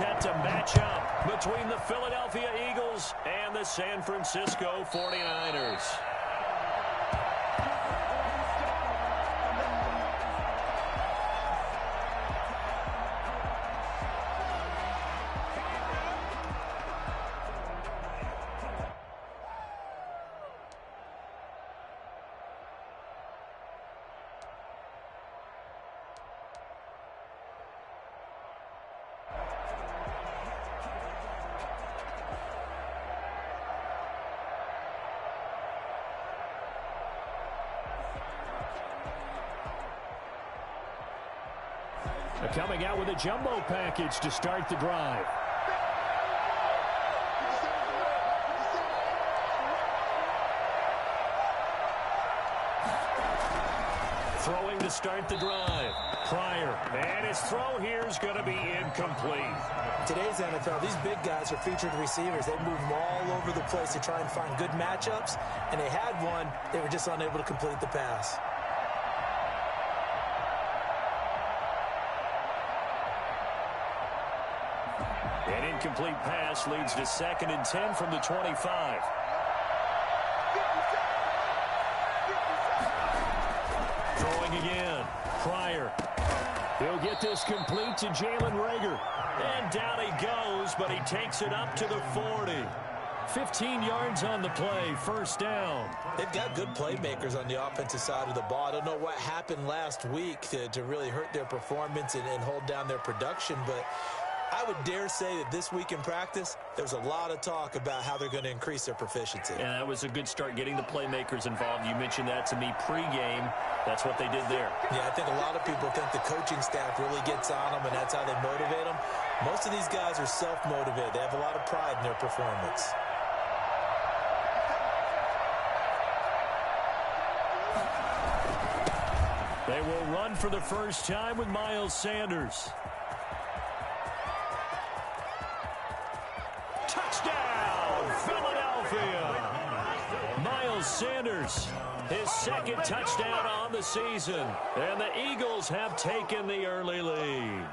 set to match up between the Philadelphia Eagles and the San Francisco 49ers. Coming out with a jumbo package to start the drive. Throwing to start the drive. Pryor. And his throw here is going to be incomplete. Today's NFL, these big guys are featured receivers. They move them all over the place to try and find good matchups. And they had one. They were just unable to complete the pass. An incomplete pass leads to 2nd and 10 from the 25. Throwing again. Pryor. He'll get this complete to Jalen Reagor. And down he goes, but he takes it up to the 40. 15 yards on the play, 1st down. They've got good playmakers on the offensive side of the ball. I don't know what happened last week to really hurt their performance and hold down their production, but I would dare say that this week in practice, there's a lot of talk about how they're going to increase their proficiency. And that was a good start, getting the playmakers involved. You mentioned that to me pregame. That's what they did there. Yeah, I think a lot of people think the coaching staff really gets on them, and that's how they motivate them. Most of these guys are self-motivated. They have a lot of pride in their performance. They will run for the first time with Miles Sanders. Touchdown, Philadelphia! Miles Sanders, his 2nd touchdown on the season. And the Eagles have taken the early lead.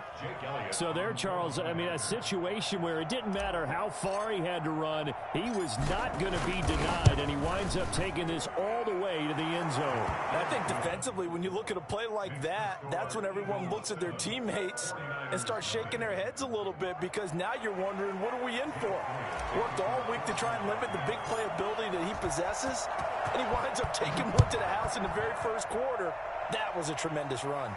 So there, Charles, I mean, a situation where it didn't matter how far he had to run. He was not going to be denied, and he winds up taking this all the way to the end zone. I think defensively, when you look at a play like that, that's when everyone looks at their teammates and starts shaking their heads a little bit, because now you're wondering, what are we in for? Worked all week to try and limit the big play ability that he possesses, and he winds up taking one to the house in the very first quarter. That was a tremendous run.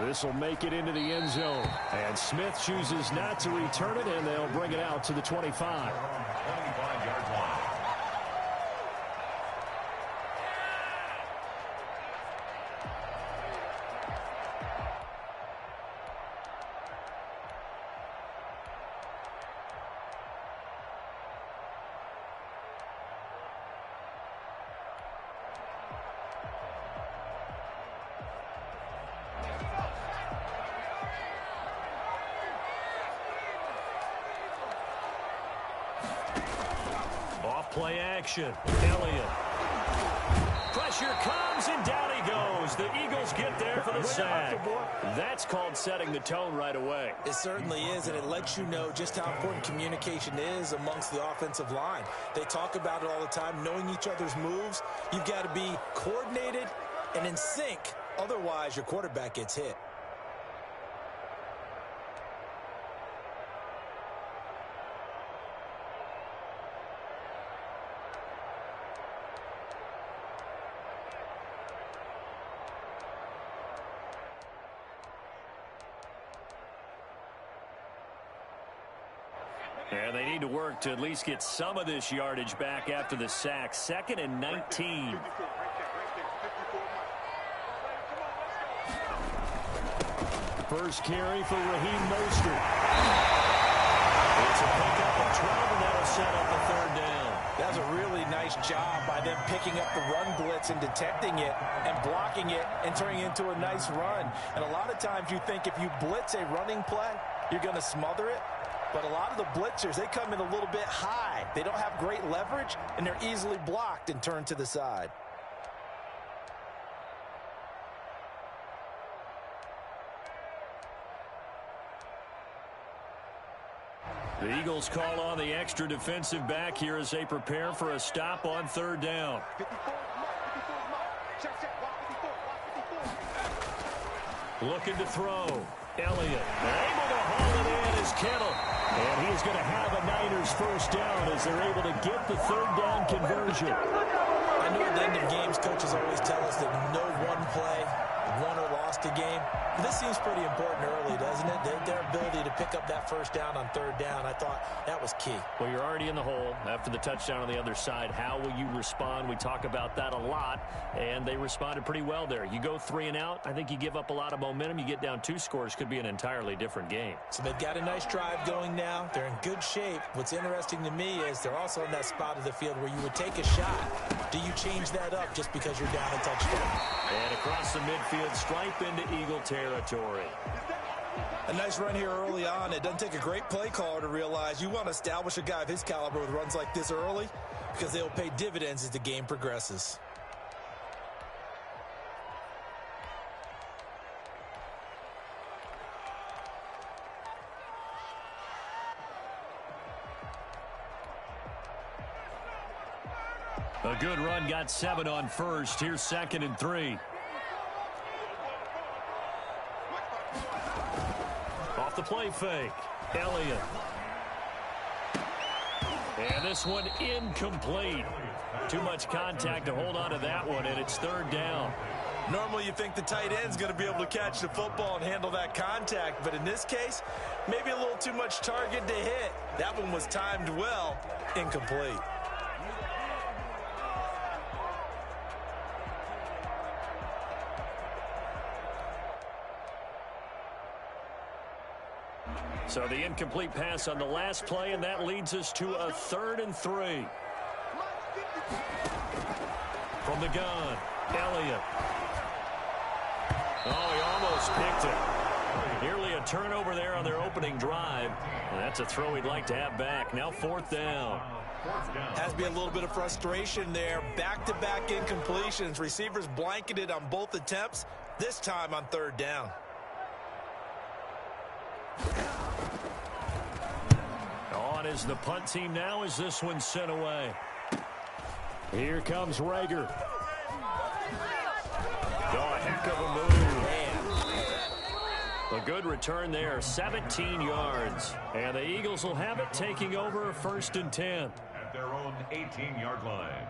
This will make it into the end zone. And Smith chooses not to return it, and they'll bring it out to the 25. 25-yard line. Play action. Elliott. Pressure comes, and down he goes. The Eagles get there for the sack. That's called setting the tone right away. It certainly is, and it lets you know just how important communication is amongst the offensive line. They talk about it all the time, knowing each other's moves. You've got to be coordinated and in sync. Otherwise, your quarterback gets hit. And they need to work to at least get some of this yardage back after the sack. 2nd and 19. First carry for Raheem Mostert. It's a pickup of 12, and that'll set up the 3rd down. That's a really nice job by them picking up the run blitz and detecting it and blocking it and turning it into a nice run. And a lot of times you think if you blitz a running play, you're going to smother it. But a lot of the blitzers, they come in a little bit high. They don't have great leverage, and they're easily blocked and turned to the side. The Eagles call on the extra defensive back here as they prepare for a stop on third down. Looking to throw. Elliott able to haul it in as Kittle. And he's going to have a Niners first down as they're able to get the third down conversion. I know at the end of games, coaches always tell us that no one play won or lost a game. This seems pretty important early, doesn't it? Their ability to pick up that first down on third down, I thought that was key. Well, you're already in the hole after the touchdown on the other side. How will you respond? We talk about that a lot, and they responded pretty well there. You go 3 and out, I think you give up a lot of momentum. You get down 2 scores, could be an entirely different game. So they've got a nice drive going now. They're in good shape. What's interesting to me is they're also in that spot of the field where you would take a shot. Do you change that up just because you're down a touchdown? And across the midfield, stripe into Eagle territory. A nice run here early on. It doesn't take a great play caller to realize you want to establish a guy of his caliber with runs like this early because they'll pay dividends as the game progresses. A good run, got 7 on first. Here's 2nd and 3. Off the play fake. Elliott. And this one incomplete. Too much contact to hold on to that one, and it's 3rd down. Normally you think the tight end's going to be able to catch the football and handle that contact, but in this case, maybe a little too much target to hit. That one was timed well, incomplete. So the incomplete pass on the last play, and that leads us to a 3rd and 3. From the gun, Elliott. Oh, he almost picked it. Nearly a turnover there on their opening drive. And that's a throw he'd like to have back. Now 4th down. Has to be a little bit of frustration there. Back-to-back incompletions. Receivers blanketed on both attempts, this time on 3rd down. On is the punt team now as this one's sent away. Here comes Rager. Oh, a heck of a move. A good return there, 17 yards. And the Eagles will have it, taking over 1st and 10. At their own 18-yard line.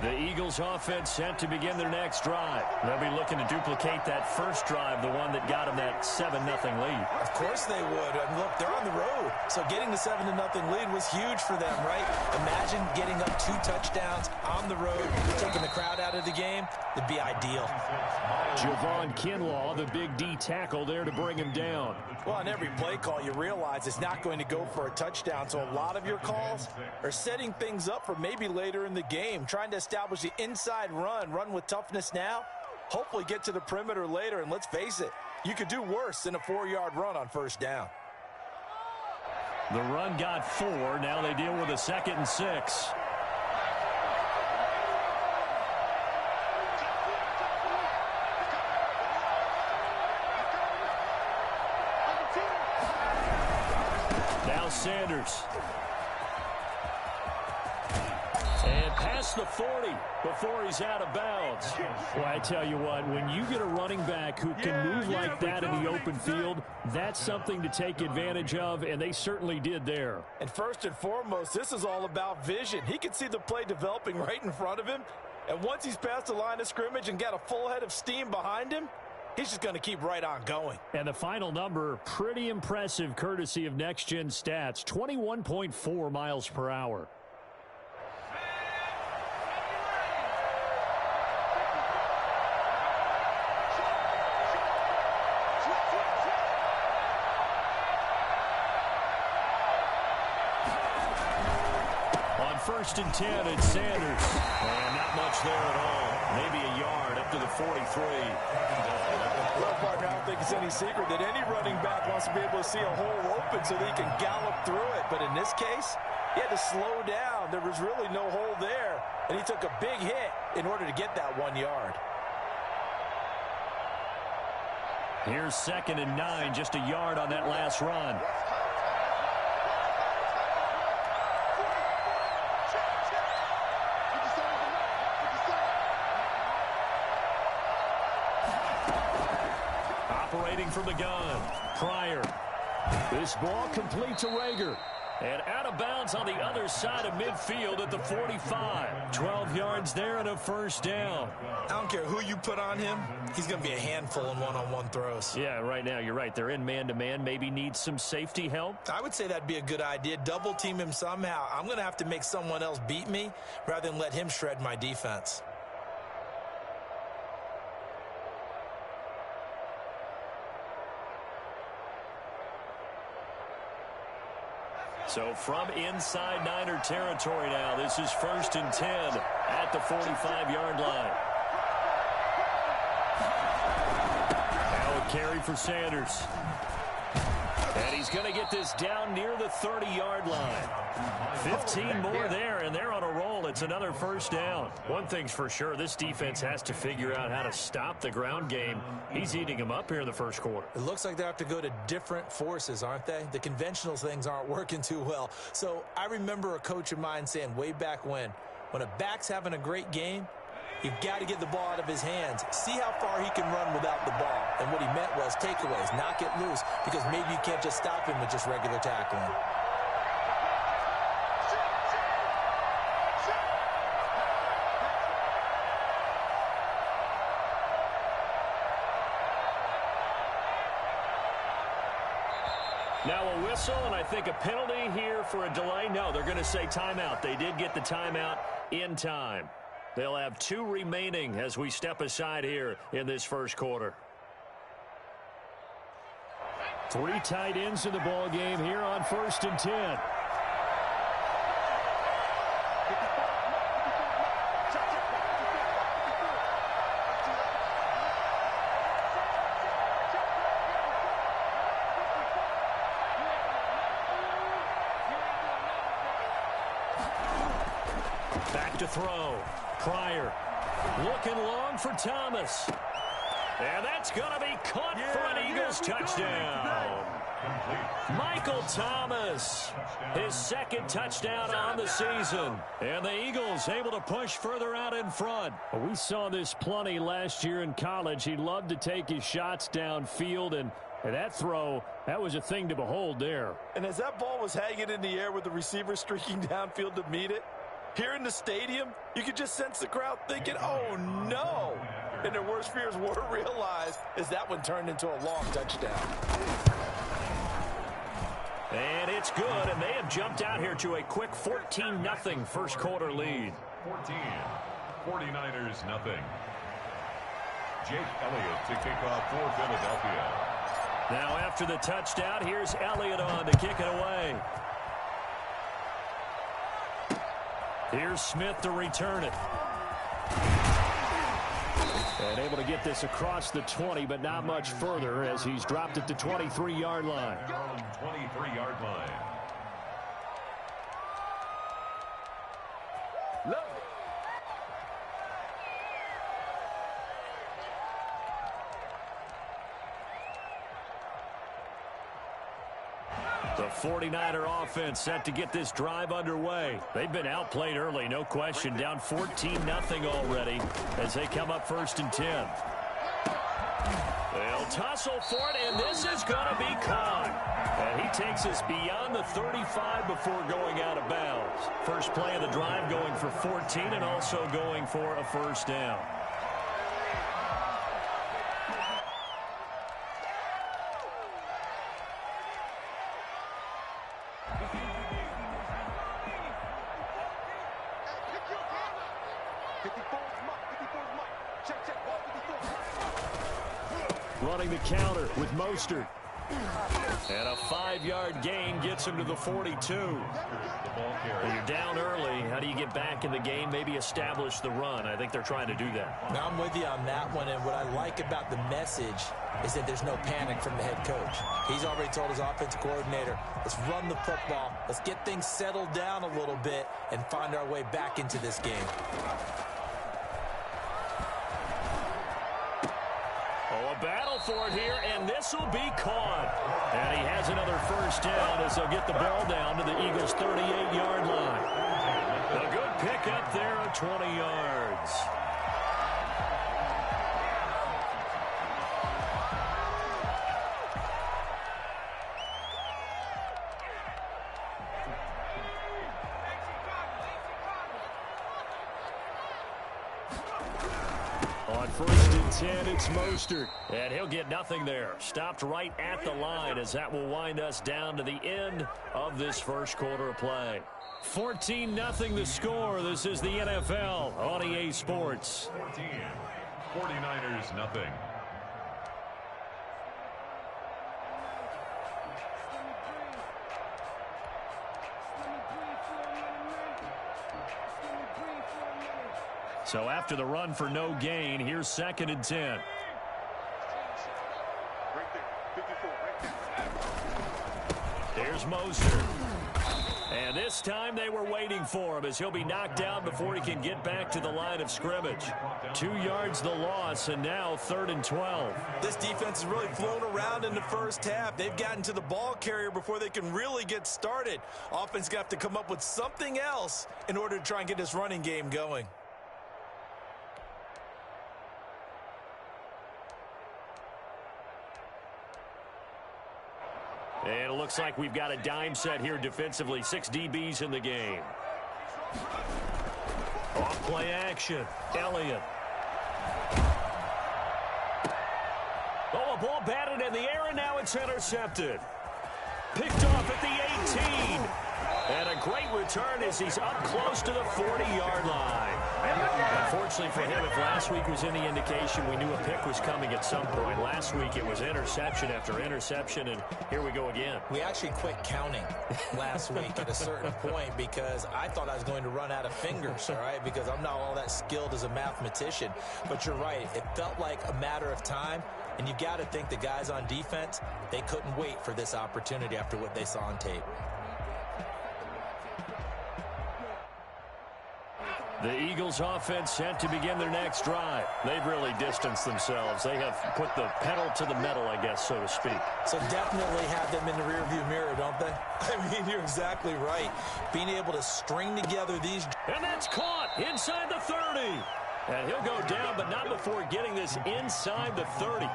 The Eagles offense set to begin their next drive. They'll be looking to duplicate that first drive, the one that got them that 7-0 lead. Of course they would. And look, they're on the road. So getting the 7-0 lead was huge for them, right? Imagine getting up 2 touchdowns on the road, taking the crowd out of the game. It'd be ideal. Javon Kinlaw, the big D tackle there to bring him down. Well, on every play call, you realize it's not going to go for a touchdown. So a lot of your calls are setting things up for maybe later in the game, trying to establish the inside run with toughness now, hopefully get to the perimeter later, and let's face it, you could do worse than a 4-yard run on 1st down. The run got 4. Now they deal with a 2nd and 6. Now Sanders. And past the 40 before he's out of bounds. Well, I tell you what, when you get a running back who can move like that in the open field, that's something to take advantage of, and they certainly did there. And first and foremost, this is all about vision. He can see the play developing right in front of him, and once he's past the line of scrimmage and got a full head of steam behind him, he's just going to keep right on going. And the final number, pretty impressive courtesy of Next Gen Stats, 21.4 miles per hour. On 1st and 10, it's Sanders. And not much there at all. Maybe a yard up to the 43. Well, partner, I don't think it's any secret that any running back wants to be able to see a hole open so that he can gallop through it. But in this case, he had to slow down. There was really no hole there, and he took a big hit in order to get that 1 yard. Here's 2nd and 9, just a yard on that last run. Operating from the gun, Pryor. This ball complete to Rager. And out of bounds on the other side of midfield at the 45. 12 yards there and a first down. I don't care who you put on him. He's going to be a handful in one-on-one throws. Yeah, right now you're right. They're in man-to-man. Maybe needs some safety help. I would say that'd be a good idea. Double team him somehow. I'm going to have to make someone else beat me rather than let him shred my defense. So from inside Niner territory now, this is 1st and 10 at the 45-yard line. Now a carry for Sanders. And he's going to get this down near the 30-yard line. 15 more there, and they're on a roll. It's another first down. One thing's for sure, this defense has to figure out how to stop the ground game. He's eating them up here in the first quarter. It looks like they have to go to different forces, aren't they? The conventional things aren't working too well. So I remember a coach of mine saying way back when a back's having a great game, you've got to get the ball out of his hands. See how far he can run without the ball. And what he meant was takeaways, knock it loose, because maybe you can't just stop him with just regular tackling. Now a whistle, and I think a penalty here for a delay. No, they're going to say timeout. They did get the timeout in time. They'll have 2 remaining as we step aside here in this first quarter. 3 tight ends in the ball game here on 1st and 10. Back to throw. Pryor looking long for Thomas. And that's going to be caught for an Eagles touchdown. Michael Thomas, his 2nd touchdown on the season. And the Eagles able to push further out in front. Well, we saw this plenty last year in college. He loved to take his shots downfield, and that throw, that was a thing to behold there. And as that ball was hanging in the air with the receiver streaking downfield to meet it, here in the stadium, you could just sense the crowd thinking, oh, no. And their worst fears were realized as that one turned into a long touchdown. And it's good, and they have jumped out here to a quick 14-0 first quarter lead. 14, 49ers nothing. Jake Elliott to kick off for Philadelphia. Now after the touchdown, here's Elliott on to kick it away. Here's Smith to return it. And able to get this across the 20, but not much further as he's dropped at the 23-yard line. 23-yard line. The 49er offense set to get this drive underway. They've been outplayed early, no question. Down 14-0 already as they come up 1st and 10. They'll tussle for it, and this is going to be caught. And he takes us beyond the 35 before going out of bounds. First play of the drive going for 14 and also going for a first down. Running the counter with Mostert. And a 5-yard gain gets him to the 42. When you're down early, how do you get back in the game, maybe establish the run? I think they're trying to do that. Now, I'm with you on that one, and what I like about the message is that there's no panic from the head coach. He's already told his offensive coordinator, let's run the football, let's get things settled down a little bit and find our way back into this game. Oh, a battle for it here, and this will be caught. And he has another first down as they'll get the ball down to the Eagles' 38-yard line. A good pickup there of 20 yards. On 1st and 10, it's Mostert. And he'll get nothing there. Stopped right at the line as that will wind us down to the end of this first quarter of play. 14-0 the score. This is the NFL on EA Sports. 14. 49ers nothing. So after the run for no gain, here's 2nd and 10. Here's Mostert. And this time they were waiting for him as he'll be knocked down before he can get back to the line of scrimmage. 2 yards the loss, and now 3rd and 12. This defense has really flown around in the first half. They've gotten to the ball carrier before they can really get started. Offense got to come up with something else in order to try and get this running game going. And it looks like we've got a dime set here defensively. 6 DBs in the game. Off play action. Elliott. Oh, a ball batted in the air, and now it's intercepted. Picked off at the 18. And a great return as he's up close to the 40-yard line. Unfortunately for him, if last week was any indication, we knew a pick was coming at some point. Last week it was interception after interception, and here we go again. We actually quit counting last week at a certain point because I thought I was going to run out of fingers, all right, because I'm not all that skilled as a mathematician. But you're right. It felt like a matter of time, and you got to think the guys on defense, they couldn't wait for this opportunity after what they saw on tape. The Eagles offense set to begin their next drive. They've really distanced themselves. They have put the pedal to the metal, I guess, so to speak. So definitely have them in the rearview mirror, don't they? I mean, you're exactly right. Being able to string together these... And that's caught inside the 30. And he'll go down, but not before getting this inside the 30.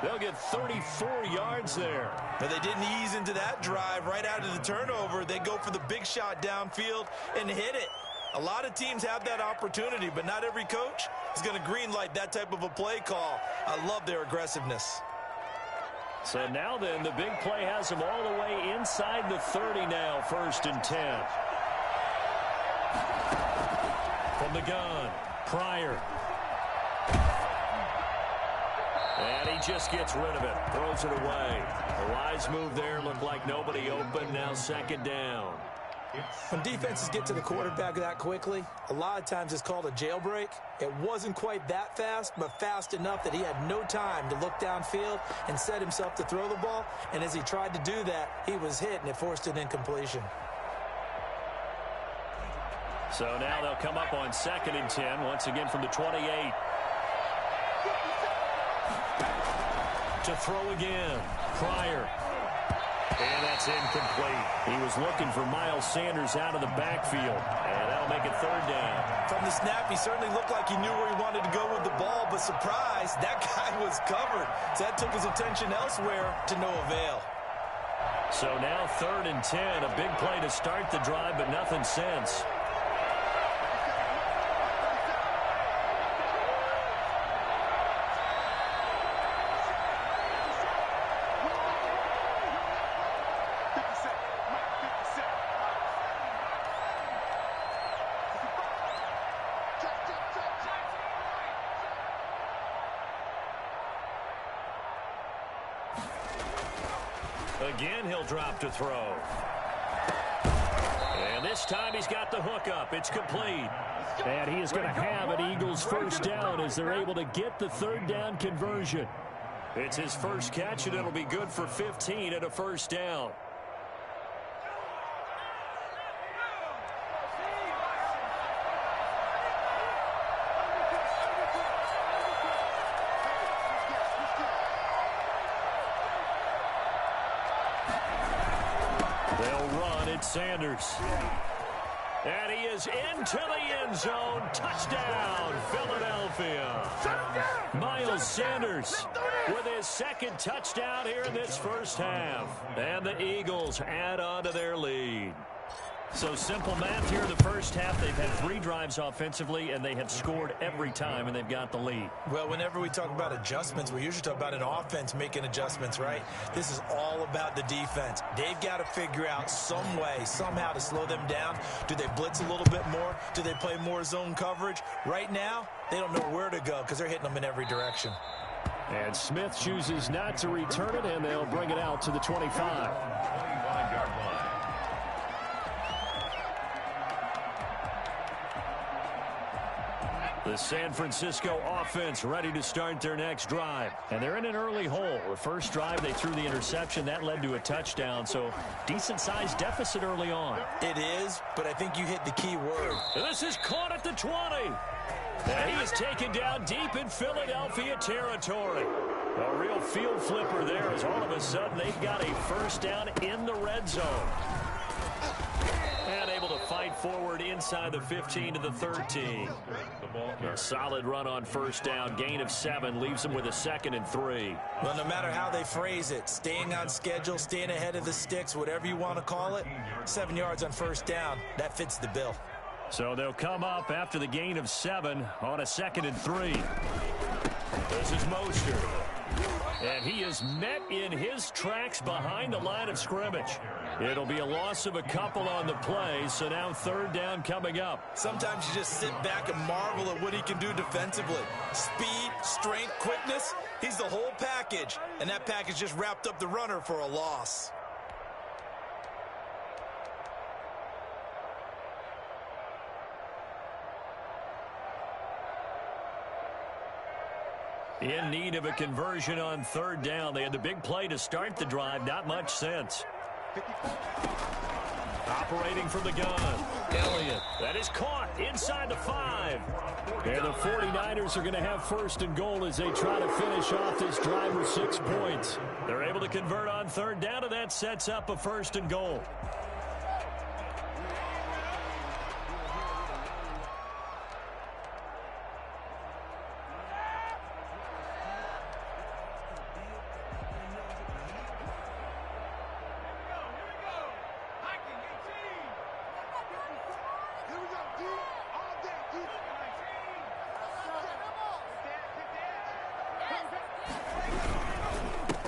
They'll get 34 yards there. But they didn't ease into that drive right out of the turnover. They go for the big shot downfield and hit it. A lot of teams have that opportunity, but not every coach is going to greenlight that type of a play call. I love their aggressiveness. So now then, the big play has them all the way inside the 30 now, 1st and 10. From the gun, Pryor. And he just gets rid of it, throws it away. A wise move there, looked like nobody open, now 2nd down. When defenses get to the quarterback that quickly, a lot of times it's called a jailbreak. It wasn't quite that fast, but fast enough that he had no time to look downfield and set himself to throw the ball. And as he tried to do that, he was hit, and it forced an incompletion. So now they'll come up on 2nd and 10, once again from the 28. To throw again, Pryor. And that's incomplete. He was looking for Miles Sanders out of the backfield. And that'll make it 3rd down. From the snap, he certainly looked like he knew where he wanted to go with the ball, but surprise, that guy was covered. So that took his attention elsewhere to no avail. So now 3rd and 10, a big play to start the drive, but nothing since. Again, he'll drop to throw. And this time he's got the hook up. It's complete. And he is going to have an Eagles first down as they're able to get the third down conversion. It's his first catch, and it'll be good for 15 and a first down. They'll run it, Sanders. And he is into the end zone. Touchdown, Philadelphia. Miles Sanders with his second touchdown here in this first half. And the Eagles add on to their lead. So simple math here in the first half. They've had 3 drives offensively, and they have scored every time, and they've got the lead. Well, whenever we talk about adjustments, we usually talk about an offense making adjustments, right? This is all about the defense. They've got to figure out some way, somehow to slow them down. Do they blitz a little bit more? Do they play more zone coverage? Right now, they don't know where to go because they're hitting them in every direction. And Smith chooses not to return it, and they'll bring it out to the 25. 25-yard line. The San Francisco offense ready to start their next drive. And they're in an early hole. The first drive, they threw the interception. That led to a touchdown. So decent-sized deficit early on. It is, but I think you hit the key word. And this is caught at the 20. And he is taken down deep in Philadelphia territory. A real field flipper there as all of a sudden they've got a first down in the red zone. And able to fight forward inside the 15 to the 13. A solid run on first down. Gain of 7 leaves them with a 2nd and 3. Well, no matter how they phrase it, staying on schedule, staying ahead of the sticks, whatever you want to call it, 7 yards on first down, that fits the bill. So they'll come up after the gain of 7 on a 2nd and 3. This is Mostert. And he is met in his tracks behind the line of scrimmage. It'll be a loss of a couple on the play, so now third down coming up. Sometimes you just sit back and marvel at what he can do defensively. Speed, strength, quickness, he's the whole package. And that package just wrapped up the runner for a loss. In need of a conversion on third down. They had the big play to start the drive. Not much sense. Operating from the gun. Elliott. That is caught inside the 5. And the 49ers are going to have first and goal as they try to finish off this drive with 6 points. They're able to convert on third down, and that sets up a first and goal.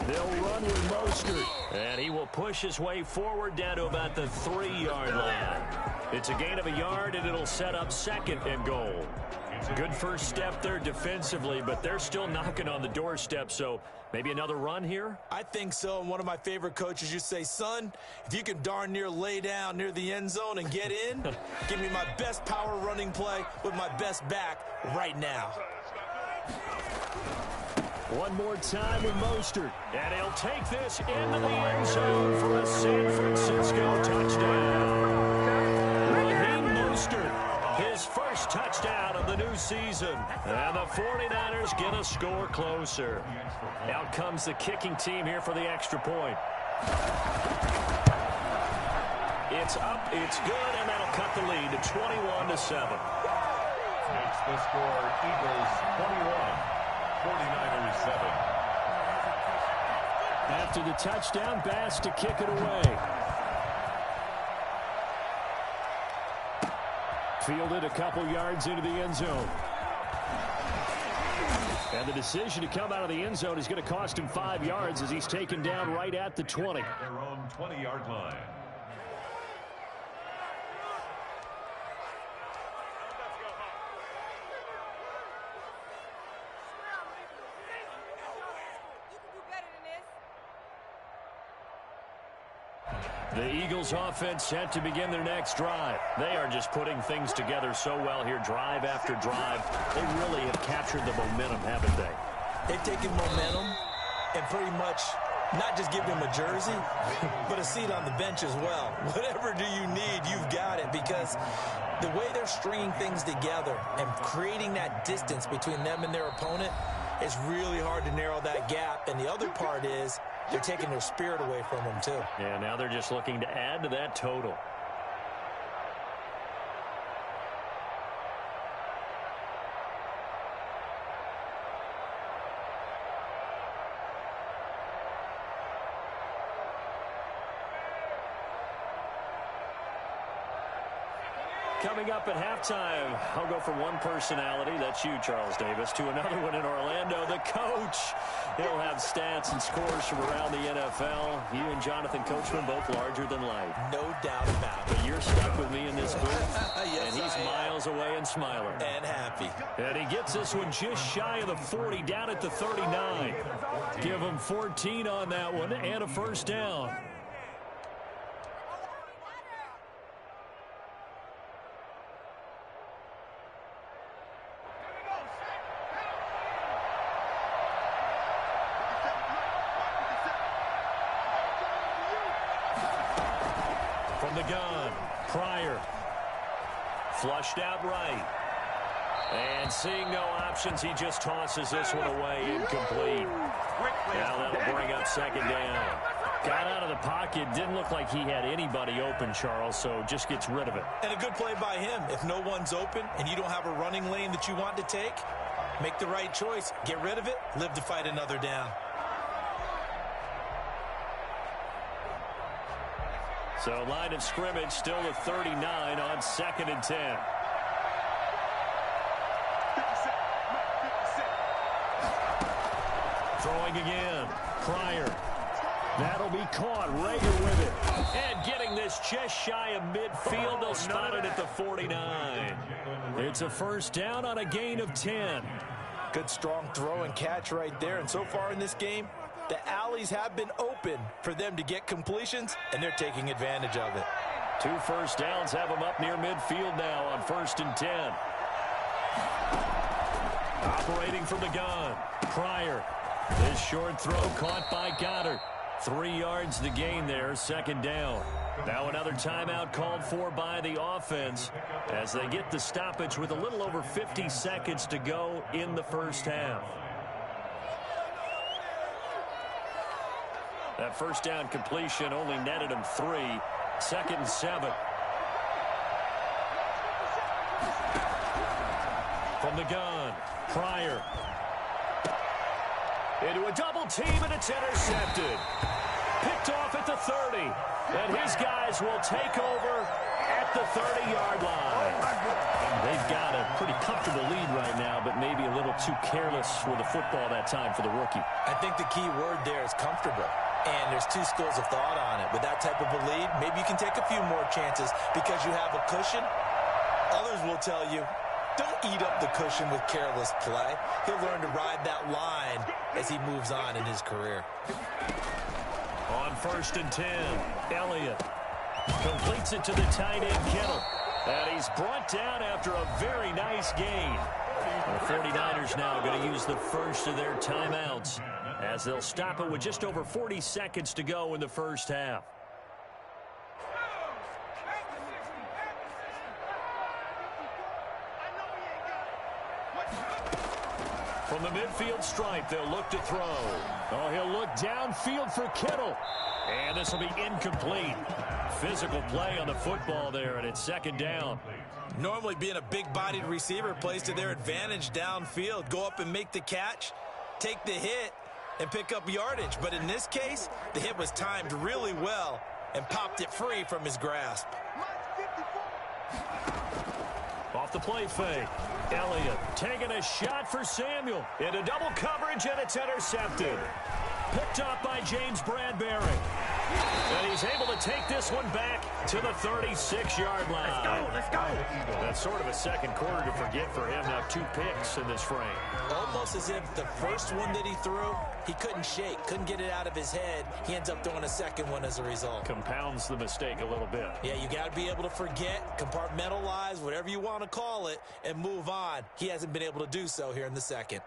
They'll run with Mostert. And he will push his way forward down to about the 3-yard line. It's a gain of a yard, and it'll set up 2nd and goal. Good first step there defensively, but they're still knocking on the doorstep, so maybe another run here? I think so. And one of my favorite coaches used to say, son, if you can darn near lay down near the end zone and get in, give me my best power running play with my best back right now. One more time with Mostert. And he'll take this into the end zone for a San Francisco touchdown. Raheem Mostert, his first touchdown of the new season. And the 49ers get a score closer. Out comes the kicking team here for the extra point. It's up, it's good, and that'll cut the lead to 21-7. Makes the score Eagles 21. 49ers 7. After the touchdown, Bass to kick it away. Fielded a couple yards into the end zone. And the decision to come out of the end zone is going to cost him 5 yards as he's taken down right at the 20. Their own 20-yard line. The Eagles offense set to begin their next drive. They are just putting things together so well here, drive after drive. They really have captured the momentum, haven't they? They've taken momentum and pretty much not just give him a jersey, but a seat on the bench as well. Whatever do you need, you've got it, because the way they're stringing things together and creating that distance between them and their opponent, it's really hard to narrow that gap. And the other part is they're taking their spirit away from them, too. Yeah, now they're just looking to add to that total. Coming up at halftime, I'll go from one personality, that's you, Charles Davis, to another one in Orlando, the coach. He'll have stats and scores from around the NFL. You and Jonathan Coachman both larger than life. No doubt about it. But you're stuck with me in this booth, Yes, and he's miles away and smiling. And happy. And he gets this one just shy of the 40, down at the 39. Give him 14 on that one and a first down. From the gun, Pryor. Flushed out right. And seeing no options, he just tosses this one away, incomplete. Now that'll bring up second down. Got out of the pocket, didn't look like he had anybody open, Charles, so just gets rid of it. And a good play by him. If no one's open and you don't have a running lane that you want to take, make the right choice. Get rid of it, live to fight another down. So line of scrimmage still the 39 on 2nd and 10. Throwing again. Pryor. That'll be caught. Rager with it. And getting this just shy of midfield. They'll spot it at the 49. It's a first down on a gain of 10. Good strong throw and catch right there. And so far in this game, the alleys have been open for them to get completions, and they're taking advantage of it. 2 first downs have them up near midfield now on 1st and 10. Operating from the gun. Pryor. This short throw caught by Goddard. 3 yards the gain there, second down. Now another timeout called for by the offense as they get the stoppage with a little over 50 seconds to go in the first half. That first down completion only netted him 3. 2nd and 7. From the gun, Pryor. Into a double team, and it's intercepted. Picked off at the 30. And his guys will take over at the 30-yard line. They've got a pretty comfortable lead right now, but maybe a little too careless with the football that time for the rookie. I think the key word there is comfortable. And there's 2 schools of thought on it. With that type of a lead, maybe you can take a few more chances because you have a cushion. Others will tell you, don't eat up the cushion with careless play. He'll learn to ride that line as he moves on in his career. On 1st and 10, Elliott completes it to the tight end, Kittle. And he's brought down after a very nice gain. The 49ers now going to use the first of their timeouts as they'll stop it with just over 40 seconds to go in the first half. From the midfield stripe, they'll look to throw. Oh, he'll look downfield for Kittle. And this will be incomplete. Physical play on the football there, and it's second down. Normally being a big-bodied receiver plays to their advantage downfield. Go up and make the catch, take the hit, and pick up yardage. But in this case, the hit was timed really well and popped it free from his grasp. Off the play fake. Elliott taking a shot for Samuel. Into double coverage, and it's intercepted. Picked up by James Bradbury. And he's able to take this one back to the 36-yard line. Let's go. That's sort of a second quarter to forget for him. Now 2 picks in this frame. Almost as if the first one that he threw, he couldn't shake, couldn't get it out of his head. He ends up throwing a second one as a result. Compounds the mistake a little bit. Yeah, you got to be able to forget, compartmentalize, whatever you want to call it, and move on. He hasn't been able to do so here in the second.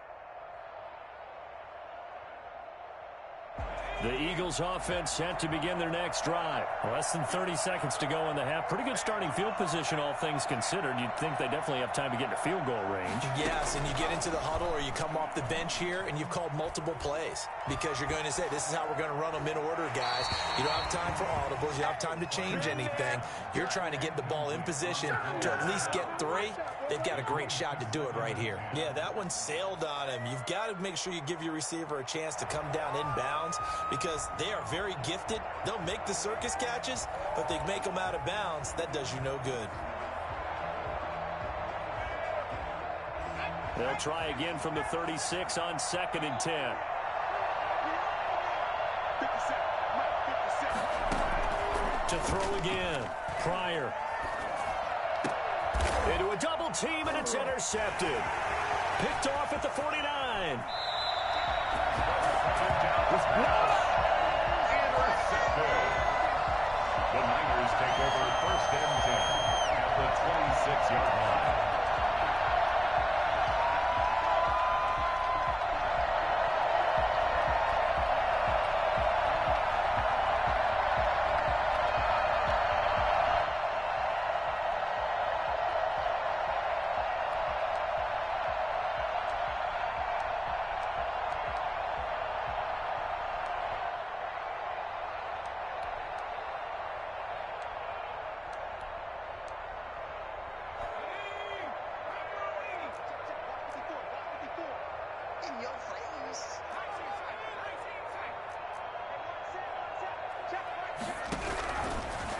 The Eagles offense set to begin their next drive. Less than 30 seconds to go in the half. Pretty good starting field position, all things considered. You'd think they definitely have time to get into field goal range. Yes, and you get into the huddle or you come off the bench here and you've called multiple plays because you're going to say, this is how we're going to run them in order, guys. You don't have time for audibles. You don't have time to change anything. You're trying to get the ball in position to at least get 3. They've got a great shot to do it right here. Yeah, that one sailed on him. You've got to make sure you give your receiver a chance to come down inbounds because they are very gifted. They'll make the circus catches, but they make them out of bounds. That does you no good. They'll try again from the 36 on 2nd and 10. To throw again. Pryor. Into a double team, and it's intercepted. Picked off at the 49. Intercepted. The Niners take over 1st and 10 at the 26-yard line.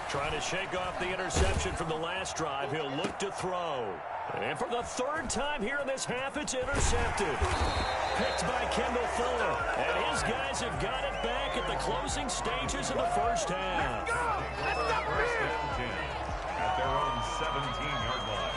Trying to shake off the interception from the last drive. He'll look to throw. And for the 3rd time here in this half, it's intercepted. Picked by Kendall Fuller. And his guys have got it back at the closing stages of the first half. Let's go! 1st and 10 at their own 17-yard line.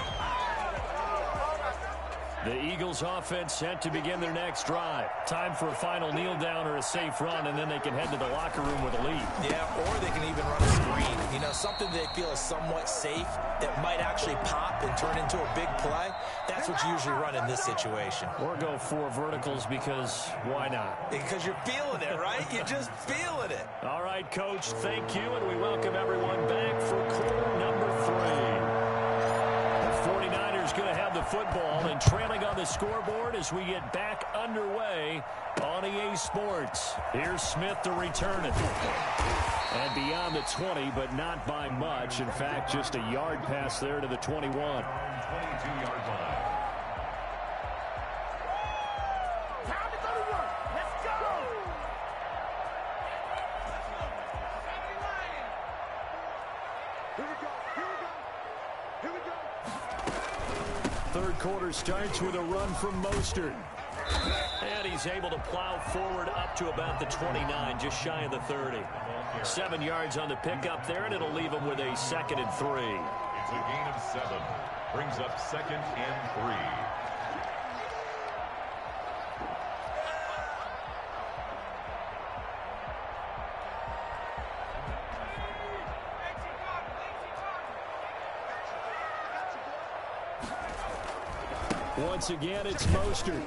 The Eagles offense set to begin their next drive. Time for a final kneel down or a safe run, and then they can head to the locker room with a lead. Yeah, or they can even run a screen. You know, something they feel is somewhat safe that might actually pop and turn into a big play. That's what you usually run in this situation. Or go 4 verticals because why not? Because you're feeling it, right? You're just feeling it. All right, Coach, thank you, and we welcome everyone back for quarter number 3. The 49ers going to have the football and trailing on the scoreboard as we get back underway on EA Sports. Here's Smith to return it. And beyond the 20, but not by much. In fact, just a yard pass there to the 21. 22-yard line. Time to go to work. Let's go. Here we go. Here we go. Here we go. Third quarter starts with a run from Mostert. And he's able to plow forward up to about the 29, just shy of the 30. 7 yards on the pickup there, and it'll leave him with a 2nd and 3. It's a gain of 7. Brings up 2nd and 3. Once again, it's Mostert.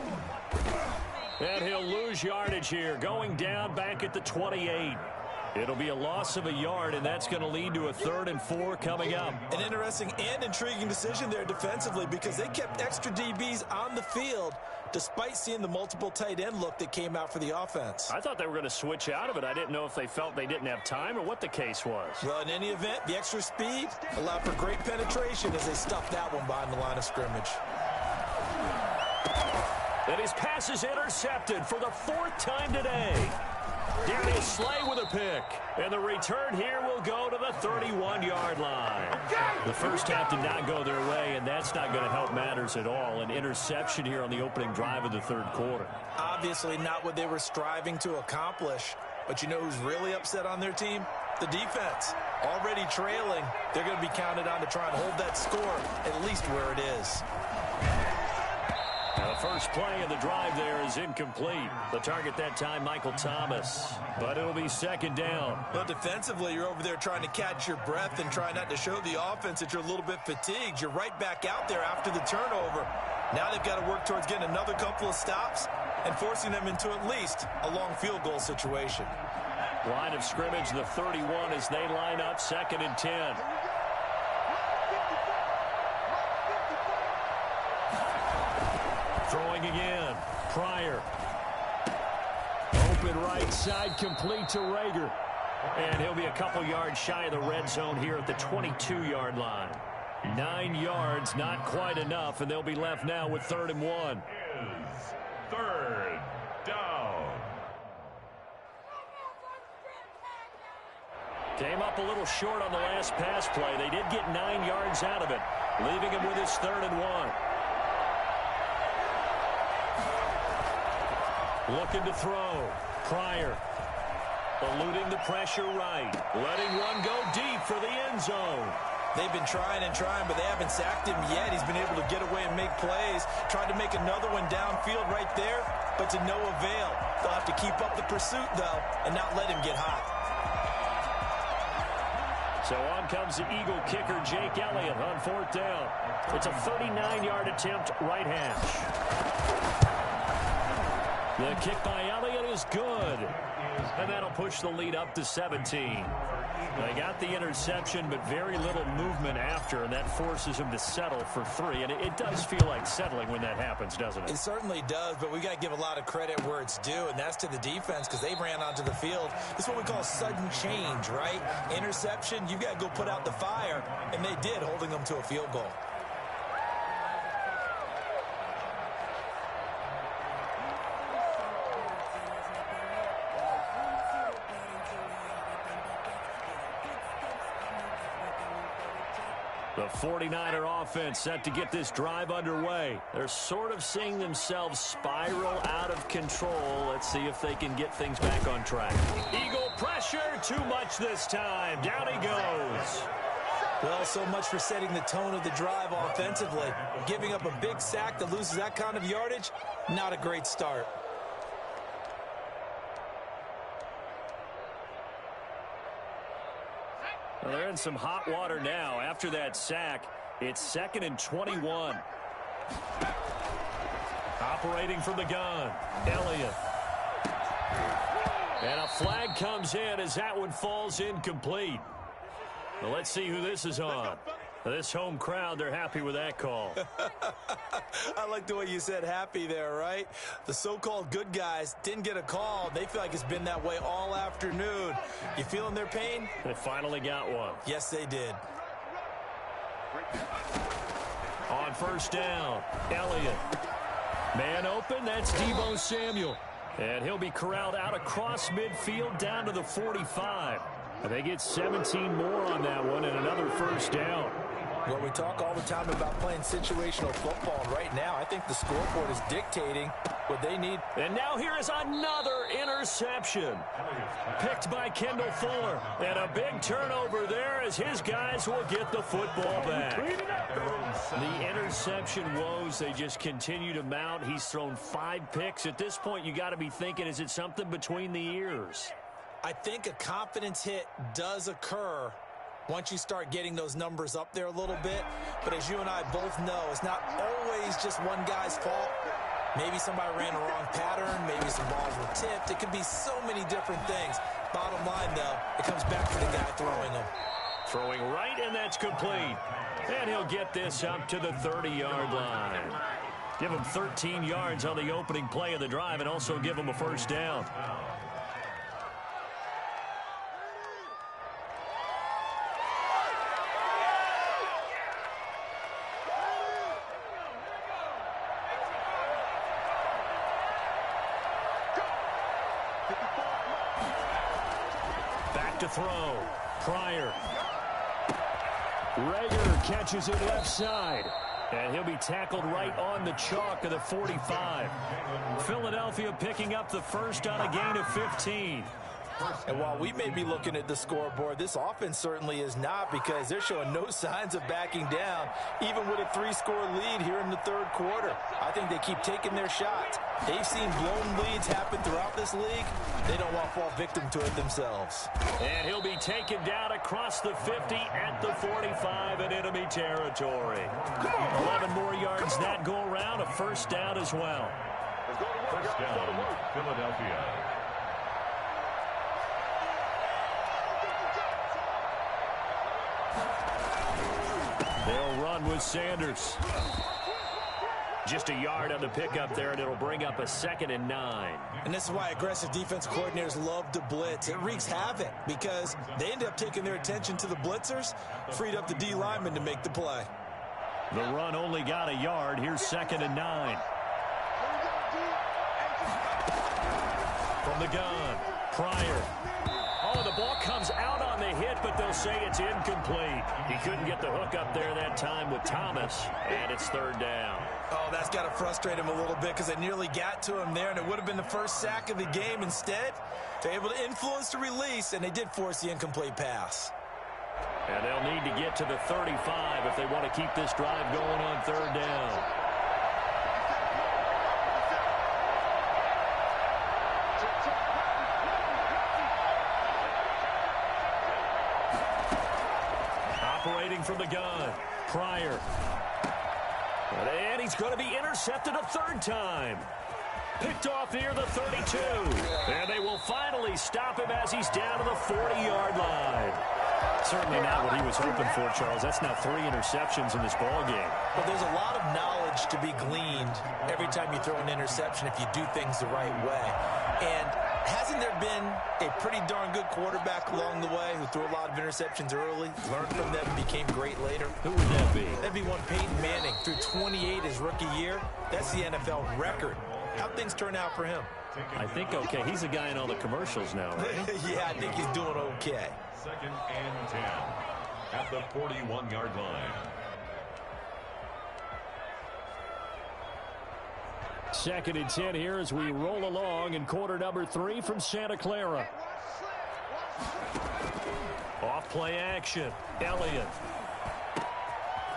And he'll lose yardage here, going down back at the 28. It'll be a loss of a yard, and that's going to lead to a 3rd and 4 coming up. An interesting and intriguing decision there defensively because they kept extra DBs on the field despite seeing the multiple tight end look that came out for the offense. I thought they were going to switch out of it. I didn't know if they felt they didn't have time or what the case was. Well, in any event, the extra speed allowed for great penetration as they stuffed that one behind the line of scrimmage. And his pass is intercepted for the 4th time today. Darius Slay with a pick. And the return here will go to the 31-yard line. The first half did not go their way, and that's not going to help matters at all. An interception here on the opening drive of the third quarter. Obviously not what they were striving to accomplish. But you know who's really upset on their team? The defense. Already trailing, they're going to be counted on to try and hold that score at least where it is. The first play of the drive there is incomplete. The target that time, Michael Thomas. But it'll be second down. Well, defensively, you're over there trying to catch your breath and try not to show the offense that you're a little bit fatigued. You're right back out there after the turnover. Now they've got to work towards getting another couple of stops and forcing them into at least a long field goal situation. Line of scrimmage, the 31 as they line up, 2nd and 10. Throwing again. Pryor. Open right side, complete to Rager. And he'll be a couple yards shy of the red zone here at the 22-yard line. 9 yards, not quite enough, and they'll be left now with 3rd and 1. Third down. Came up a little short on the last pass play. They did get 9 yards out of it, leaving him with his 3rd and 1. Looking to throw. Pryor. Eluding the pressure right. Letting one go deep for the end zone. They've been trying and trying, but they haven't sacked him yet. He's been able to get away and make plays. Tried to make another one downfield right there, but to no avail. They'll have to keep up the pursuit, though, and not let him get hot. So on comes the Eagle kicker, Jake Elliott, on 4th down. It's a 39-yard attempt, right hash. The kick by Elliott is good. And that'll push the lead up to 17. They got the interception, but very little movement after, and that forces him to settle for 3. And it does feel like settling when that happens, doesn't it? It certainly does, but we got to give a lot of credit where it's due, and that's to the defense because they ran onto the field. This is what we call sudden change, right? Interception, you got to go put out the fire, and they did, holding them to a field goal. The 49er offense set to get this drive underway. They're sort of seeing themselves spiral out of control. Let's see if they can get things back on track. Eagle pressure, too much this time. Down he goes. Well, so much for setting the tone of the drive offensively. Giving up a big sack that loses that kind of yardage, not a great start. Well, they're in some hot water now. After that sack, it's 2nd and 21. Operating from the gun, Elliott. And a flag comes in as that one falls incomplete. Well, let's see who this is on. This home crowd, they're happy with that call. I like the way you said happy there, right? The so-called good guys didn't get a call. They feel like it's been that way all afternoon. You feeling their pain? They finally got one. Yes, they did. On 1st down, Elliott. Man open, that's Deebo Samuel. And he'll be corralled out across midfield down to the 45. And they get 17 more on that one and another 1st down. Well, we talk all the time about playing situational football. And right now, I think the scoreboard is dictating what they need. And now here is another interception. Picked by Kendall Fuller. And a big turnover there as his guys will get the football back. The interception woes, they just continue to mount. He's thrown 5 picks. At this point, you got to be thinking, is it something between the ears? I think a confidence hit does occur once you start getting those numbers up there a little bit. But as you and I both know, it's not always just one guy's fault. Maybe somebody ran the wrong pattern. Maybe some balls were tipped. It could be so many different things. Bottom line, though, it comes back to the guy throwing them. Throwing right, and that's complete. And he'll get this up to the 30-yard line. Give him 13 yards on the opening play of the drive and also give him a 1st down. back to throw. Pryor. Rager catches it left side. And he'll be tackled right on the chalk of the 45. Philadelphia picking up the first on a gain of 15. And while we may be looking at the scoreboard, this offense certainly is not, because they're showing no signs of backing down, even with a 3-score lead here in the third quarter. I think they keep taking their shots. They've seen blown leads happen throughout this league. They don't want to fall victim to it themselves. And he'll be taken down across the 50 at the 45 in enemy territory. 11 more yards that go around, a first down as well. First down, Philadelphia. They'll run with Sanders. Just a yard on the pickup there, and it'll bring up a 2nd and 9. And this is why aggressive defense coordinators love to blitz. It wreaks havoc because they end up taking their attention to the blitzers, freed up the D lineman to make the play. The run only got a yard. Here's 2nd and 9. From the gun, Pryor. Oh, the ball comes out on the hit, but they'll say it's incomplete. He couldn't get the hook up there that time with Thomas, and it's 3rd down. Oh, that's got to frustrate him a little bit because they nearly got to him there, and it would have been the first sack of the game. Instead, they're able to influence the release, and they did force the incomplete pass. And they'll need to get to the 35 if they want to keep this drive going on 3rd down. Operating from the gun, Pryor. And he's going to be intercepted a 3rd time. Picked off near the 32. And they will finally stop him as he's down to the 40-yard line. Certainly not what he was hoping for, Charles. That's now 3 interceptions in this ballgame. But there's a lot of knowledge to be gleaned every time you throw an interception if you do things the right way. And hasn't there been a pretty darn good quarterback along the way who threw a lot of interceptions early, learned from them, and became great later? Who would that be? That'd be one Peyton Manning. Threw 28 his rookie year. That's the NFL record. How'd things turn out for him? I think okay. He's a guy in all the commercials now, right? Yeah, I think he's doing okay. 2nd and 10 at the 41-yard line. 2nd and 10 here as we roll along in quarter number 3 from Santa Clara. Off play action. Elliott.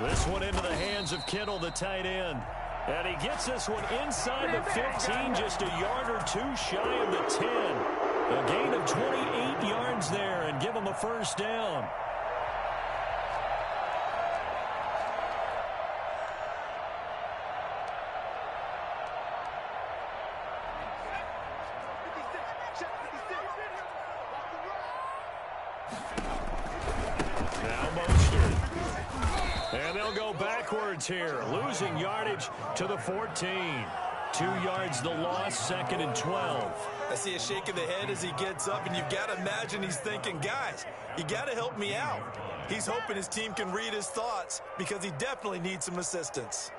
This one into the hands of Kittle, the tight end. And he gets this one inside the 15, just a yard or 2 shy of the 10. A gain of 28 yards there and give him a first down. And they'll go backwards here, losing yardage to the 14. 2 yards the loss, 2nd and 12. I see a shake of the head as he gets up, and you've got to imagine he's thinking, guys, you got to help me out. He's hoping his team can read his thoughts because he definitely needs some assistance.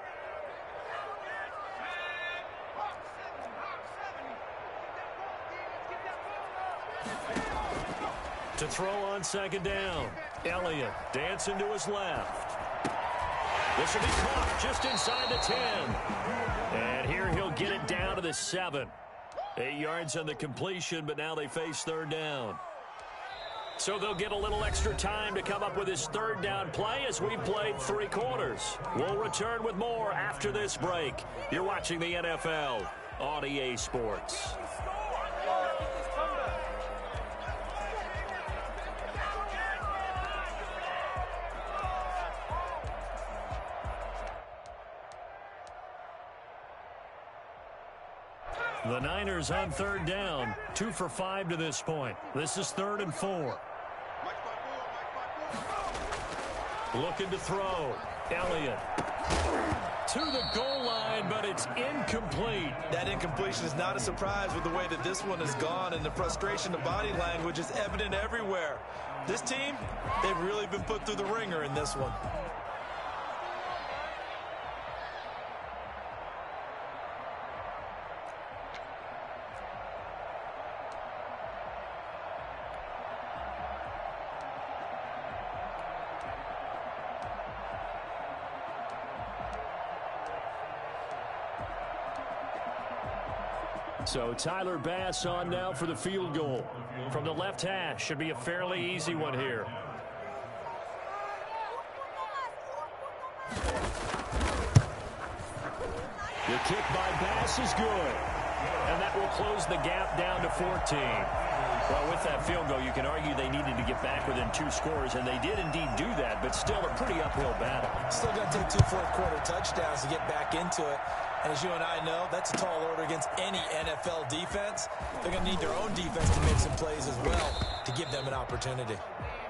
To throw on 2nd down, Elliott dancing to his left. This will be caught just inside the 10. And here he'll get it down to the 7. 8 yards on the completion, but now they face 3rd down. So they'll get a little extra time to come up with his 3rd down play as we played 3 quarters. We'll return with more after this break. You're watching the NFL on EA Sports. The Niners on 3rd down, 2 for 5 to this point. This is 3rd and 4. Looking to throw. Elliott to the goal line, but it's incomplete. That incompletion is not a surprise with the way that this one has gone, and the frustration of body language is evident everywhere. This team, they've really been put through the ringer in this one. So Tyler Bass on now for the field goal. From the left hash, should be a fairly easy one here. The kick by Bass is good. And that will close the gap down to 14. Well, with that field goal, you can argue they needed to get back within 2 scores, and they did indeed do that, but still a pretty uphill battle. Still going to take 2 fourth-quarter touchdowns to get back into it. And as you and I know, that's a tall order against any NFL defense. They're going to need their own defense to make some plays as well to give them an opportunity.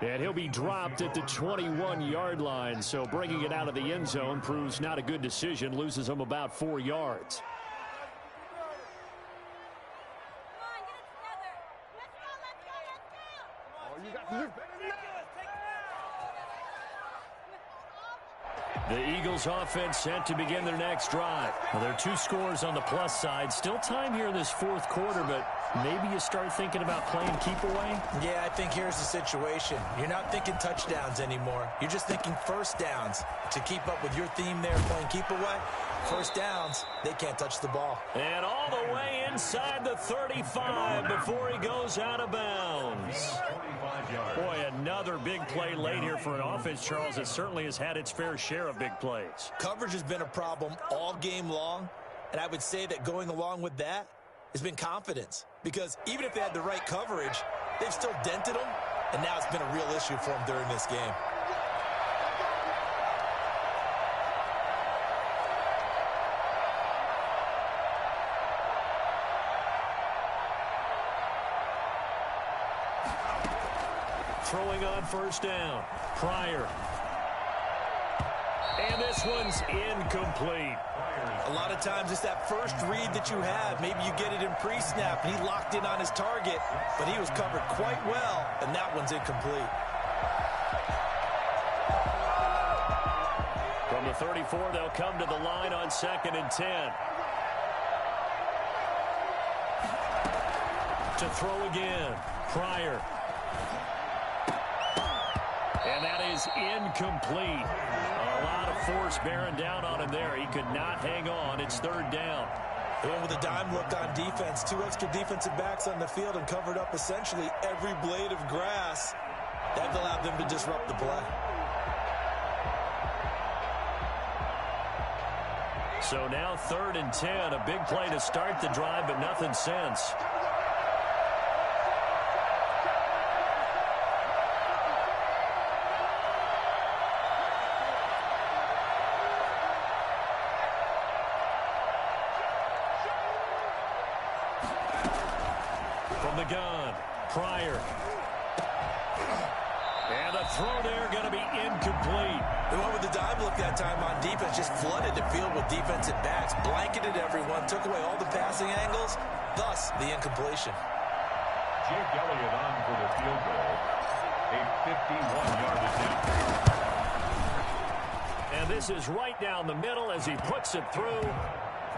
And he'll be dropped at the 21-yard line, so bringing it out of the end zone proves not a good decision, loses him about 4 yards. The Eagles offense set to begin their next drive. Well, there are 2 scores on the plus side. Still time here in this 4th quarter, but maybe you start thinking about playing keep away? Yeah, I think here's the situation. You're not thinking touchdowns anymore. You're just thinking first downs. To keep up with your theme there, playing keep away, first downs, they can't touch the ball. And all the way inside the 35 before he goes out of bounds. Boy, another big play late here for an offense, Charles, that certainly has had its fair share of big plays. Coverage has been a problem all game long, and I would say that going along with that has been confidence. Because even if they had the right coverage, they've still dented them, and now it's been a real issue for them during this game. Throwing on first down. Pryor. And this one's incomplete. A lot of times it's that first read that you have. Maybe you get it in pre-snap, and he locked in on his target, but he was covered quite well, and that one's incomplete. From the 34, they'll come to the line on 2nd and 10. To throw again. Pryor. And that is incomplete. A lot of force bearing down on him there. He could not hang on. It's 3rd down. They went with a dime look on defense. 2 extra defensive backs on the field and covered up essentially every blade of grass. That allowed them to disrupt the play. So now 3rd and 10. A big play to start the drive, but nothing since. From the gun, Pryor. And a throw there going to be incomplete. They went with the dime look that time on defense, just flooded the field with defensive backs, blanketed everyone, took away all the passing angles, thus the incompletion. Jake Elliott on for the field goal. A 51-yard attempt. And this is right down the middle as he puts it through.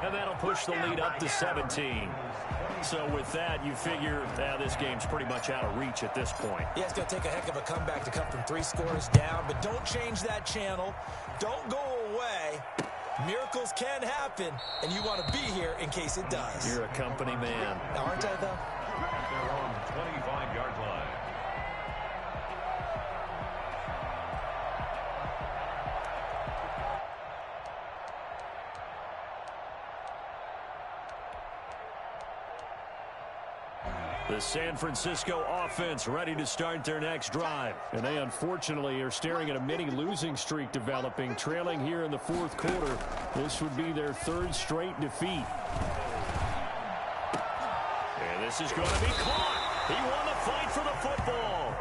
And that'll push the lead up to 17. So with that, you figure this game's pretty much out of reach at this point. Yeah, it's going to take a heck of a comeback to come from 3 scores down, but don't change that channel. Don't go away. Miracles can happen, and you want to be here in case it does. You're a company man. Now, aren't I, though? At their own 25-yard line. The San Francisco offense ready to start their next drive. And they unfortunately are staring at a mini losing streak developing, trailing here in the 4th quarter. This would be their 3rd straight defeat. And this is going to be caught. He won the fight for the football.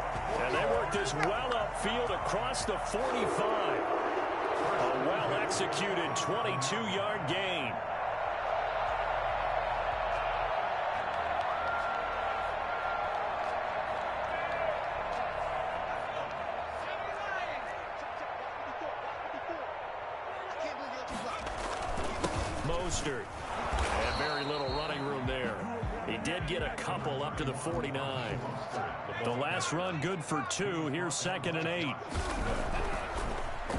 And they worked this well upfield across the 45. A well-executed 22-yard gain. Mostert. And very little running room there. He did get a couple up to the 49. The last run good for 2. Here's 2nd and 8.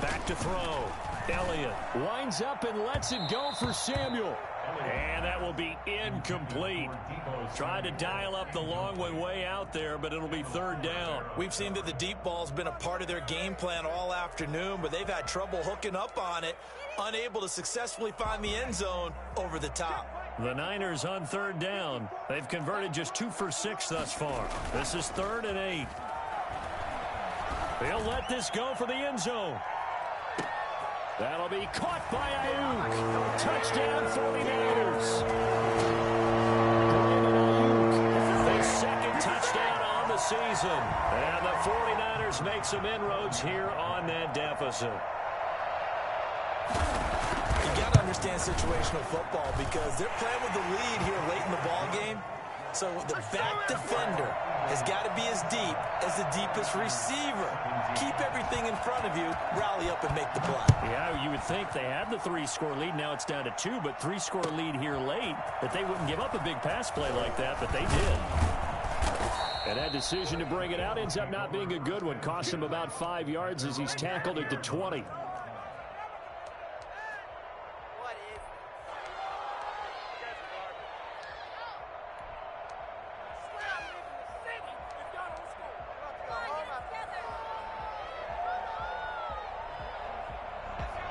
Back to throw. Elliott winds up and lets it go for Samuel. And that will be incomplete. Tried to dial up the long way out there, but it'll be third down. We've seen that the deep ball's been a part of their game plan all afternoon, but they've had trouble hooking up on it, unable to successfully find the end zone over the top. The Niners on third down. They've converted just 2 for 6 thus far. This is 3rd and 8. They'll let this go for the end zone. That'll be caught by Ayuk. Touchdown 49ers. Their second touchdown on the season. And the 49ers make some inroads here on that deficit. You got to understand situational football because they're playing with the lead here late in the ball game. So the back defender has got to be as deep as the deepest receiver. Keep everything in front of you, rally up and make the play. Yeah, you would think they had the 3-score lead. Now it's down to 2, but 3-score lead here late, that they wouldn't give up a big pass play like that, but they did. And that decision to bring it out ends up not being a good one. Cost him about 5 yards as he's tackled at the 20.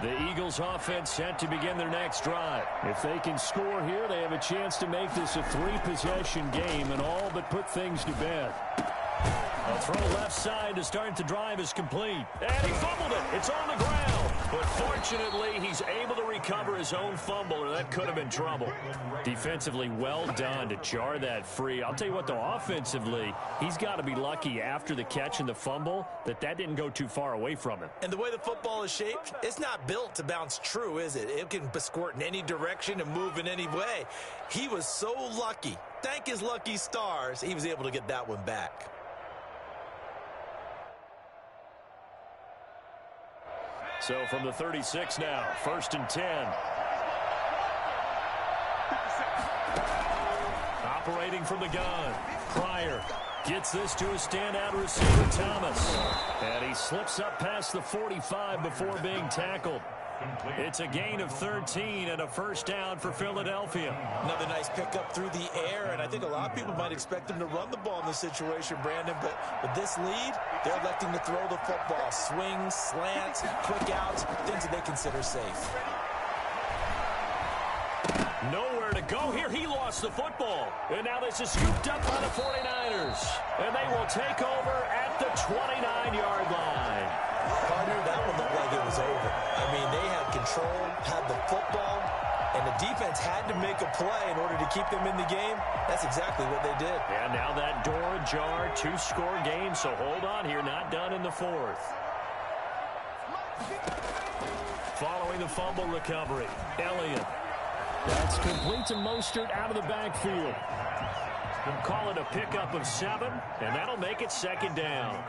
The Eagles offense set to begin their next drive. If they can score here, they have a chance to make this a 3-possession game and all but put things to bed. A throw left side to start the drive is complete. And he fumbled it. It's on the ground. But fortunately, he's able to recover his own fumble, or that could have been trouble. Defensively, well done to jar that free. I'll tell you what, though, offensively, he's got to be lucky after the catch and the fumble that didn't go too far away from him. And the way the football is shaped, it's not built to bounce true, is it? It can squirt in any direction and move in any way. He was so lucky. Thank his lucky stars, he was able to get that one back. So from the 36 now, 1st and 10. Operating from the gun. Pryor gets this to a standout receiver, Thomas. And he slips up past the 45 before being tackled. It's a gain of 13 and a first down for Philadelphia. Another nice pickup through the air, and I think a lot of people might expect them to run the ball in this situation, Brandon, but with this lead, they're electing to throw the football. Swings, slants, quick outs, things that they consider safe. Nowhere to go here. He lost the football. And now this is scooped up by the 49ers. And they will take over at the 29-yard line. Partner, that one looked like it was over. I mean, they had control, had the football, and the defense had to make a play in order to keep them in the game. That's exactly what they did. And now that door ajar, 2-score game, so hold on here, not done in the 4th. Following the fumble recovery, Elliott. That's complete to Mostert out of the backfield. We'll call it a pickup of 7, and that'll make it 2nd down.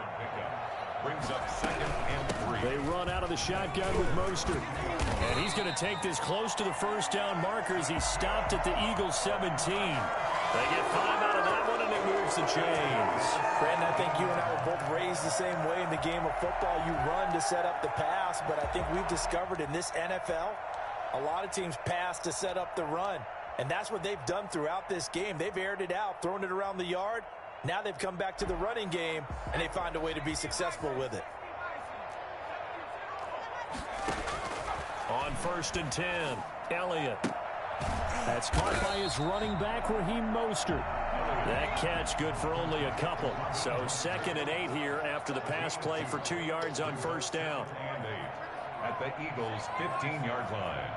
Brings up 2nd and 3. They run out of the shotgun with Mostert. And he's going to take this close to the first down marker as he stopped at the Eagles 17. They get 5 out of that one, and it moves the chains. Brandon, I think you and I were both raised the same way in the game of football. You run to set up the pass, but I think we've discovered in this NFL, a lot of teams pass to set up the run. And that's what they've done throughout this game. They've aired it out, thrown it around the yard. Now they've come back to the running game, and they find a way to be successful with it. On 1st and 10, Elliott. That's caught by his running back, Raheem Mostert. That catch good for only a couple. So 2nd and 8 here after the pass play for 2 yards on first down. And 8 at the Eagles' 15-yard line.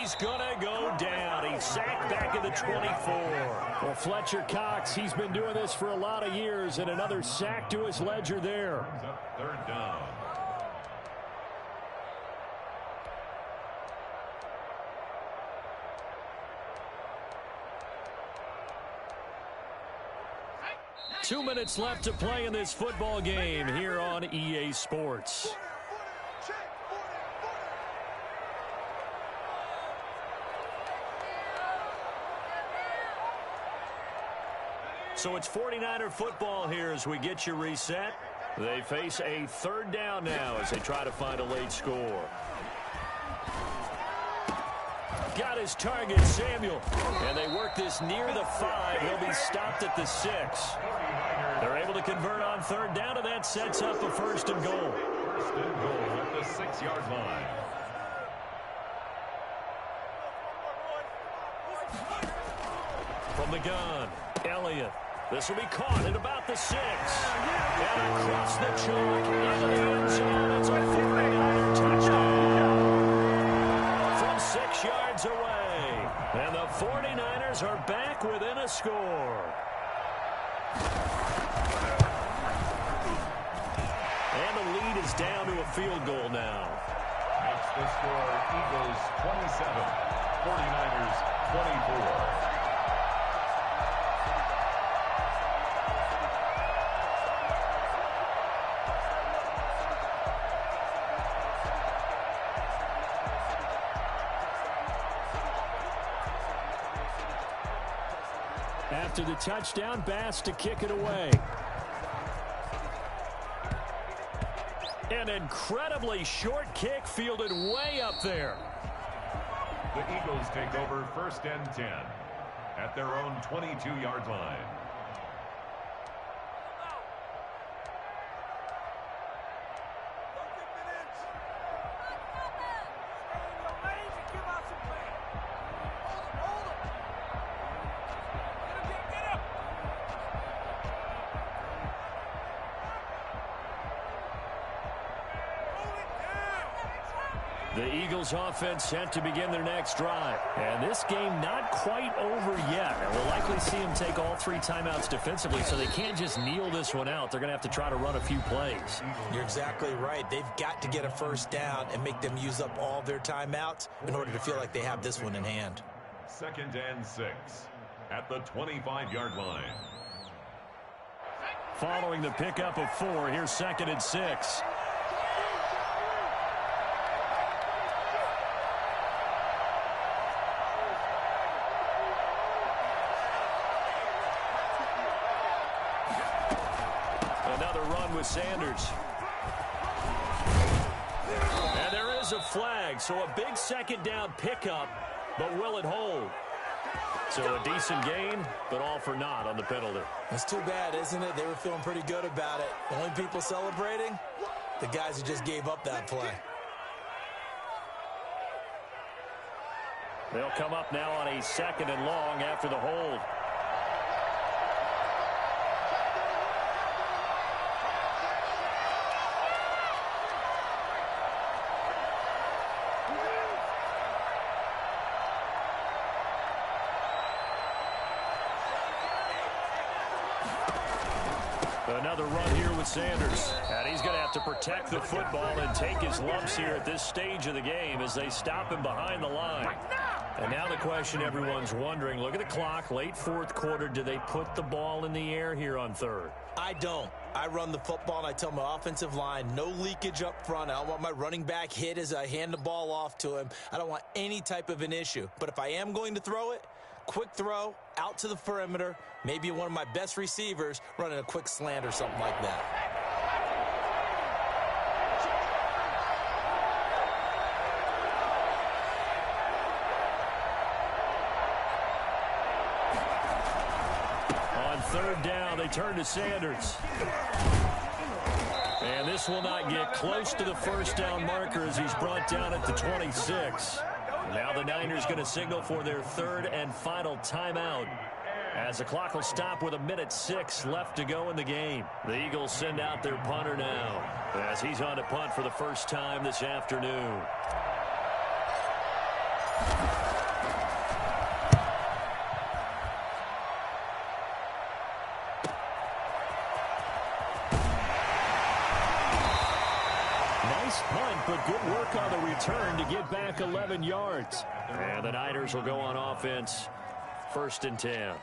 He's going to go down. He's sacked back at the 24. Well, Fletcher Cox, he's been doing this for a lot of years, and another sack to his ledger there. 3rd down. Two minutes left to play in this football game here on EA Sports. So it's 49er football here as we get you reset. They face a third down now as they try to find a late score. Got his target, Samuel. And they work this near the 5. He'll be stopped at the 6. They're able to convert on third down, and that sets up a first and goal. First and goal at the 6-yard line. From the gun, Elliott. This will be caught at about the 6. And across the chalk into the end zone. It's a 49er touchdown. From 6 yards away. And the 49ers are back within a score. And the lead is down to a field goal now. Makes the score Eagles 27, 49ers 24. After the touchdown, Bass to kick it away. An incredibly short kick fielded way up there. The Eagles take over first and 10 at their own 22-yard line. The Eagles offense set to begin their next drive. And this game not quite over yet. And we'll likely see them take all 3 timeouts defensively, so they can't just kneel this one out. They're going to have to try to run a few plays. You're exactly right. They've got to get a first down and make them use up all their timeouts in order to feel like they have this one in hand. Second and 6 at the 25-yard line. Following the pickup of 4, here's second and 6. Sanders. And there is a flag, so a big second down pickup, but will it hold? So a decent gain, but all for naught on the penalty. That's too bad, isn't it? They were feeling pretty good about it. The only people celebrating, the guys who just gave up that play. They'll come up now on a second and long after the hold. Another run here with Sanders. And he's going to have to protect the football and take his lumps here at this stage of the game as they stop him behind the line. And now the question everyone's wondering, look at the clock, late fourth quarter, do they put the ball in the air here on third? I don't. I run the football and I tell my offensive line, no leakage up front. I don't want my running back hit as I hand the ball off to him. I don't want any type of an issue. But if I am going to throw it, quick throw, out to the perimeter, maybe one of my best receivers running a quick slant or something like that. On third down, they turn to Sanders. And this will not get close to the first down marker as he's brought down at the 26. Now the Niners going to signal for their third and final timeout as the clock will stop with 1:06 left to go in the game. The Eagles send out their punter now as he's on to punt for the first time this afternoon. Nice punt, but good work on the return to get back 11 yards. And the Niners will go on offense, first and 10.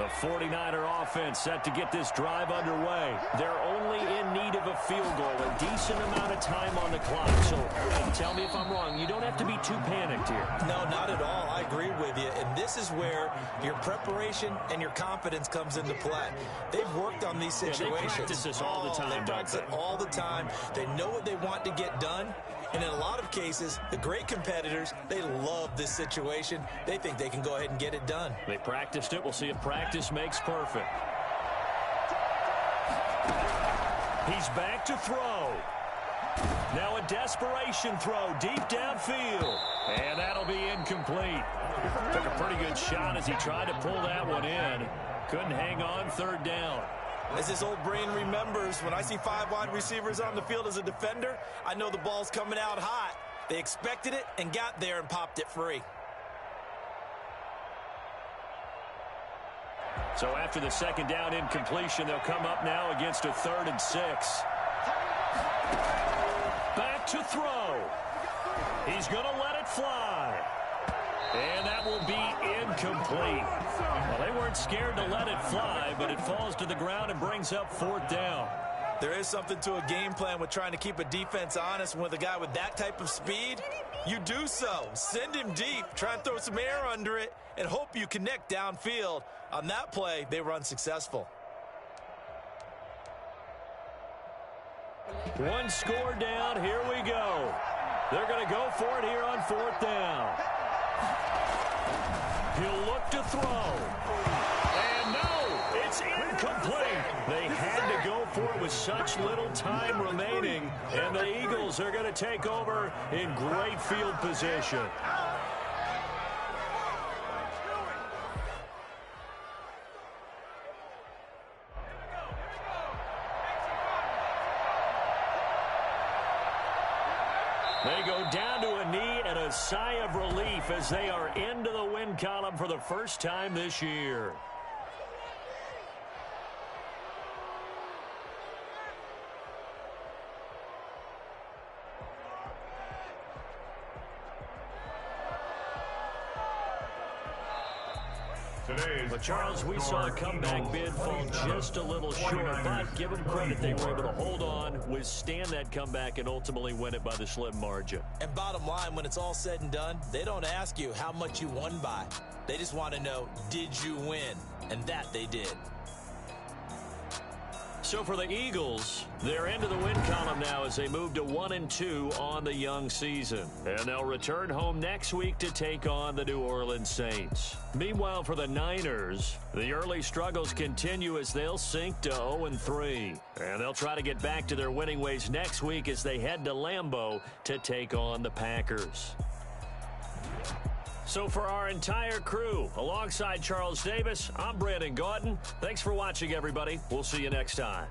The 49er offense set to get this drive underway. They're only in need of a field goal, a decent amount of time on the clock. So tell me if I'm wrong. You don't have to be too panicked here. No, not at all. I agree with you. And this is where your preparation and your confidence comes into play. They've worked on these situations. Yeah, they practice this all the time. They practice it all the time. They know what they want to get done. And in a lot of cases, the great competitors, they love this situation. They think they can go ahead and get it done. They practiced it. We'll see if practice makes perfect. He's back to throw. Now a desperation throw deep downfield. And that'll be incomplete. Took a pretty good shot as he tried to pull that one in. Couldn't hang on, third down. As this old brain remembers, when I see 5 wide receivers on the field as a defender, I know the ball's coming out hot. They expected it and got there and popped it free. So after the second down incompletion, they'll come up now against a 3rd and 6. Back to throw. He's going to let it fly. And that will be incomplete. Well, they weren't scared to let it fly, but it falls to the ground and brings up 4th down. There is something to a game plan with trying to keep a defense honest. With a guy with that type of speed, you do so. Send him deep, try and throw some air under it, and hope you connect downfield. On that play, they were unsuccessful. One score down. Here we go. They're going to go for it here on 4th down. He'll look to throw. And no, it's incomplete. They had to go for it with such little time remaining. And the Eagles are going to take over in great field position. They go down to a knee and a sigh of relief as they are into the win column for the first time this year. But, Charles, we saw a comeback bid fall just a little short, but give them credit. They were able to hold on, withstand that comeback, and ultimately win it by the slim margin. And bottom line, when it's all said and done, they don't ask you how much you won by. They just want to know, did you win? And that they did. So for the Eagles, they're into the win column now as they move to 1-2 on the young season. And they'll return home next week to take on the New Orleans Saints. Meanwhile, for the Niners, the early struggles continue as they'll sink to 0-3. And they'll try to get back to their winning ways next week as they head to Lambeau to take on the Packers. So for our entire crew, alongside Charles Davis, I'm Brandon Gaudin. Thanks for watching, everybody. We'll see you next time.